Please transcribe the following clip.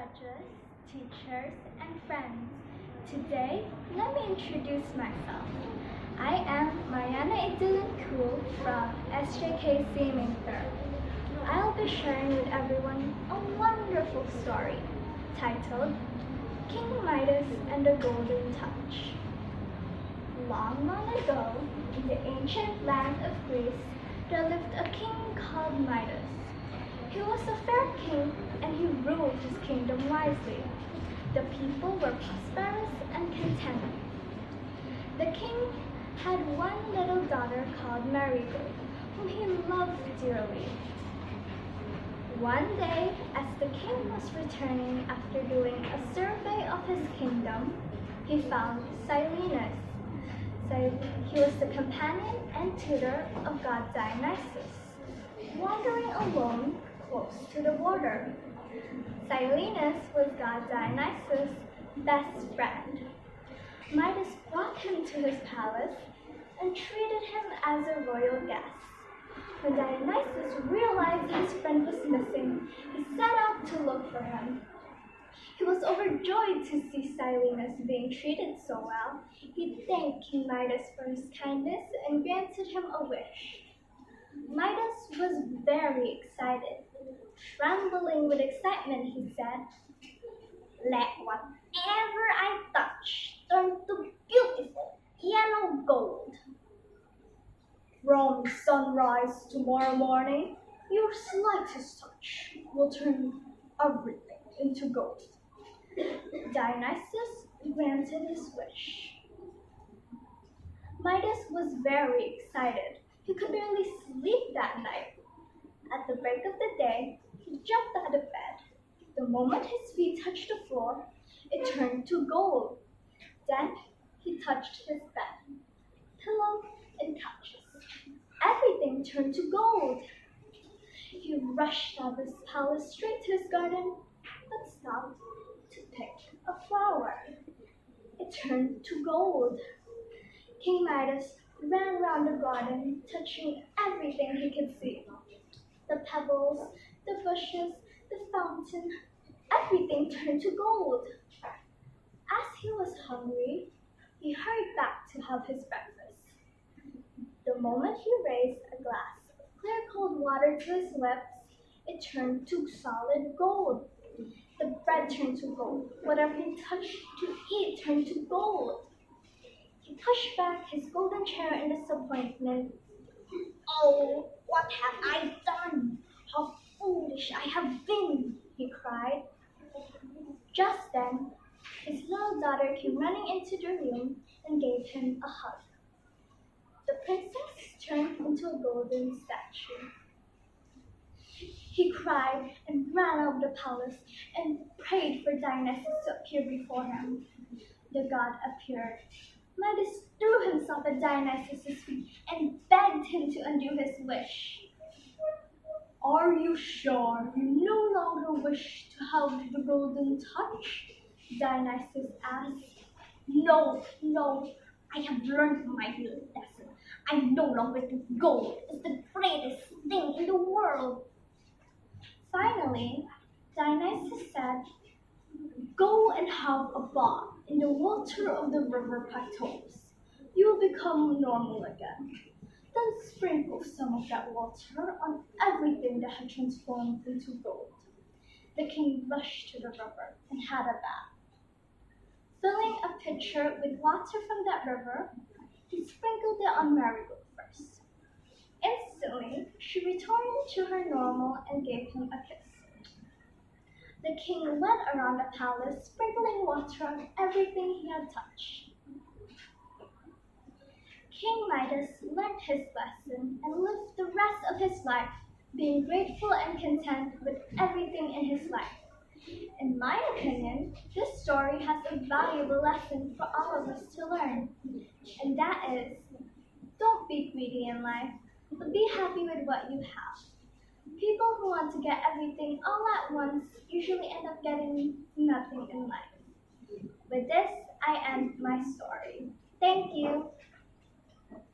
judges, teachers, and friends. Today, let me introduce myself. I am Mariana Edulan Khoo from SJKC Minter. I'll be sharing with everyone a wonderful story titled King Midas and the Golden Touch. Long, long ago, in the ancient land of Greece, there lived a king called Midas. He was a fair king and he ruled his kingdom wisely. The people were prosperous and content. The king had one little daughter called Marigold, whom he loved dearly. One day, as the king was returning after doing a survey of his kingdom, he found Silenus. He was the companion and tutor of god Dionysus, wandering alone close to the border. Silenus was god Dionysus' best friend. Midas brought him to his palace and treated him as a royal guest. When Dionysus realized his friend was missing, he set out to look for him. He was overjoyed to see Silenus being treated so well. He thanked King Midas for his kindness and granted him a wish. Midas was very excited. Trembling with excitement, he said, "Let whatever I touch turn to beautiful yellow gold. From sunrise tomorrow morning, your slightest touch will turn everything into gold." Dionysus granted his wish. Midas was very excited. He could barely sleep that night. At the break of the day, he jumped out of bed. The moment his feet touched the floor, it turned to gold. Then he touched his bed, pillow, and couches. Everything turned to gold. He rushed out of his palace straight to his garden, but stopped to pick a flower. It turned to gold. King Midas ran around the garden, touching everything he could see. The pebbles, the bushes, the fountain, everything turned to gold. As he was hungry, he hurried back to have his breakfast. The moment he raised a glass of clear cold water to his lips, it turned to solid gold. The bread turned to gold. Whatever he touched to eat turned to gold. He pushed back his golden chair in disappointment. "Oh, what have I done? How foolish I have been!" he cried. Just then, his little daughter came running into the room and gave him a hug. The princess turned into a golden statue. He cried and ran out of the palace and prayed for Dionysus to appear before him. The god appeared. Midas threw himself at Dionysus' feet and begged him to undo his wish. "Are you sure you no longer wish to have the golden touch?" Dionysus asked. No, I have learned my lesson. I no longer think gold is the greatest thing in the world." Finally, Dionysus said, "Go and have a bath in the water of the river Patos. You will become normal again. Then sprinkle some of that water on everything that had transformed into gold." The king rushed to the river and had a bath. Filling a pitcher with water from that river, he sprinkled it on Marigold first. Instantly, she returned to her normal and gave him a kiss. The king went around the palace, sprinkling water on everything he had touched. King Midas learned his lesson and lived the rest of his life being grateful and content with everything in his life. In my opinion, this story has a valuable lesson for all of us to learn, and that is, don't be greedy in life, but be happy with what you have. People who want to get everything all at once usually end up getting nothing in life. With this, I end my story. Thank you.